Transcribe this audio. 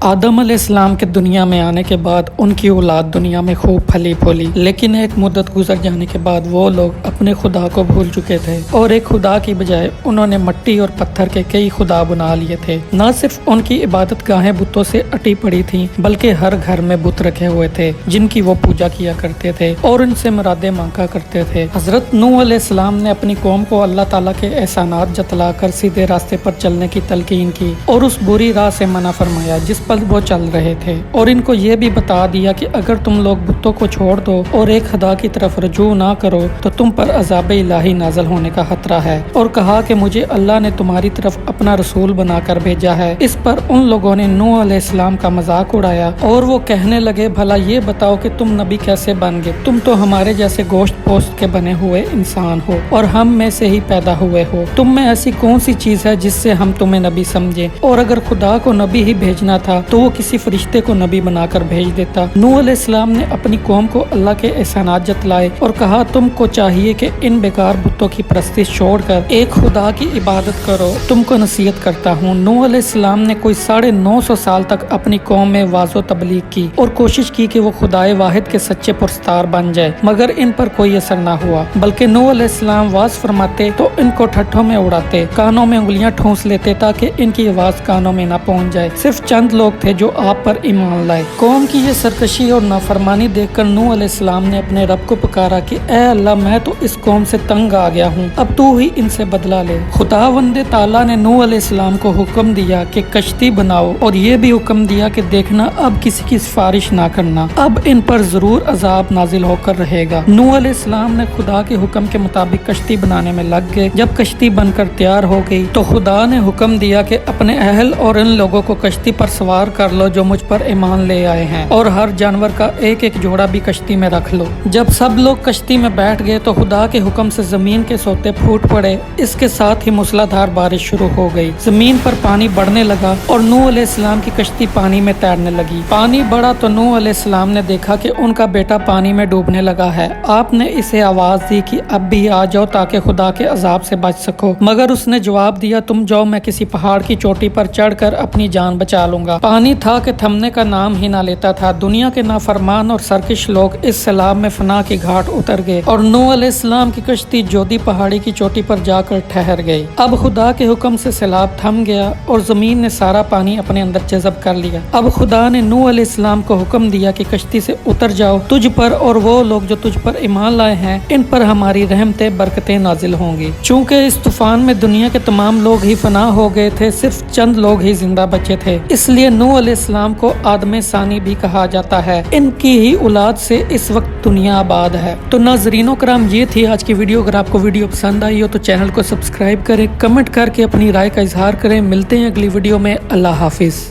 आदम अलैहिस्सलाम के दुनिया में आने के बाद उनकी औलाद दुनिया में खूब फली फूली, लेकिन एक मुद्दत गुजर जाने के बाद वो लोग अपने खुदा को भूल चुके थे और एक खुदा की बजाय उन्होंने मिट्टी और पत्थर के कई खुदा बना लिए थे। न सिर्फ उनकी इबादत गाहें बुतों से अटी पड़ी थीं, बल्कि हर घर में बुत रखे हुए थे जिनकी वो पूजा किया करते थे और उनसे मुरादें मांगा करते थे। हजरत नूह अलैहिस्सलाम ने अपनी कौम को अल्लाह ताला के एहसानात जतलाकर सीधे रास्ते पर चलने की तलकीन की और उस बुरी राह से मना फरमाया जिस पर वो चल रहे थे, और इनको ये भी बता दिया कि अगर तुम लोग बुतों को छोड़ दो और एक खुदा की तरफ रजू ना करो तो तुम पर अजाब इलाही नाज़िल होने का खतरा है। और कहा कि मुझे अल्लाह ने तुम्हारी तरफ अपना रसूल बनाकर भेजा है। इस पर उन लोगों ने नूह अलैहिस्सलाम का मजाक उड़ाया और वो कहने लगे, भला ये बताओ कि तुम नबी कैसे बन गए? तुम तो हमारे जैसे गोश्त पोस्ट के बने हुए इंसान हो और हम में से ही पैदा हुए हो। तुम में ऐसी कौन सी चीज है जिससे हम तुम्हें नबी समझे? और अगर खुदा को नबी ही भेजना था तो वो किसी फरिश्ते को नबी बनाकर भेज देता। नूह अलैहिस्सलाम ने अपनी कौम को अल्लाह के एहसानात जतलाए और कहा, तुमको चाहिए कि इन बेकार बुतों की परस्तिश छोड़कर एक खुदा की इबादत करो। तुमको नसीहत करता हूँ। नूह अलैहिस्सलाम ने कोई 950 साल तक अपनी कौम में वाज़ो तबलीग की और कोशिश की कि वो खुदाए वाहिद के सच्चे पुरस्तार बन जाए, मगर इन पर कोई असर न हुआ। बल्कि नूह अलैहिस्सलाम वाज फरमाते तो इनको ठट्ठों में उड़ाते, कानों में उंगलियां ठूंस लेते ताकि इनकी आवाज कानों में न पहुंच जाए। सिर्फ चंद लोग थे जो आप पर ईमान लाए। कौम की ये सरकशी और नाफरमानी देखकर नूह अलैहिस्सलाम ने अपने रब को पुकारा कि ऐ अल्लाह, मैं तो इस कौम से तंग आ गया हूँ, अब तू ही इनसे बदला ले। खुदावंद ताला ने नूह अलैहिस्सलाम को हुक्म दिया कि कश्ती बनाओ और ये भी हुक्म दिया कि देखना अब किसी की सिफारिश ना करना, अब इन पर जरूर अजाब नाजिल होकर रहेगा। नूह अलैहिस्सलाम ने खुदा के हुक्म के मुताबिक कश्ती बनाने में लग गए। जब कश्ती बनकर तैयार हो गई तो खुदा ने हुक्म दिया कि अपने अहल और इन लोगों को कश्ती पर सवार कर लो जो मुझ पर ईमान ले आए हैं, और हर जानवर का एक एक जोड़ा भी कश्ती में रख लो। जब सब लोग कश्ती में बैठ गए तो खुदा के हुक्म से जमीन के सोते फूट पड़े। इसके साथ ही मूसलाधार बारिश शुरू हो गई। जमीन पर पानी बढ़ने लगा और नूह अलैहिस्सलाम की कश्ती पानी में तैरने लगी। पानी बढ़ा तो नूह अलैहिस्सलाम ने देखा कि उनका बेटा पानी में डूबने लगा है। आपने इसे आवाज दी कि अब भी आ जाओ ताकि खुदा के अजाब से बच सको, मगर उसने जवाब दिया, तुम जाओ, मैं किसी पहाड़ की चोटी पर चढ़कर अपनी जान बचा लूंगा। पानी था कि थमने का नाम ही ना लेता था। दुनिया के नाफरमान और सरकश लोग इस सैलाब में फना की घाट उतर गए और नूह अलैहिस्सलाम की कश्ती जोदी पहाड़ी की चोटी पर जाकर ठहर गई। अब खुदा के हुक्म से सैलाब थम गया और जमीन ने सारा पानी अपने अंदर जज़ब कर लिया। अब खुदा ने नूह अलैहिस्सलाम को हुक्म दिया कि कश्ती से उतर जाओ, तुझ पर और वो लोग जो तुझ पर ईमान लाए हैं इन पर हमारी रहमतें बरकतें नाजिल होंगी। चूंकि इस तूफान में दुनिया के तमाम लोग ही फना हो गए थे, सिर्फ चंद लोग ही जिंदा बचे थे, इसलिए नूह अलैहिस्सलाम को आदम सानी भी कहा जाता है। इनकी ही औलाद से इस वक्त दुनिया आबाद है। तो नाज़रीनों कराम, ये थी आज की वीडियो। अगर आपको वीडियो पसंद आई हो तो चैनल को सब्सक्राइब करें, कमेंट करके अपनी राय का इजहार करें। मिलते हैं अगली वीडियो में। अल्लाह हाफिज।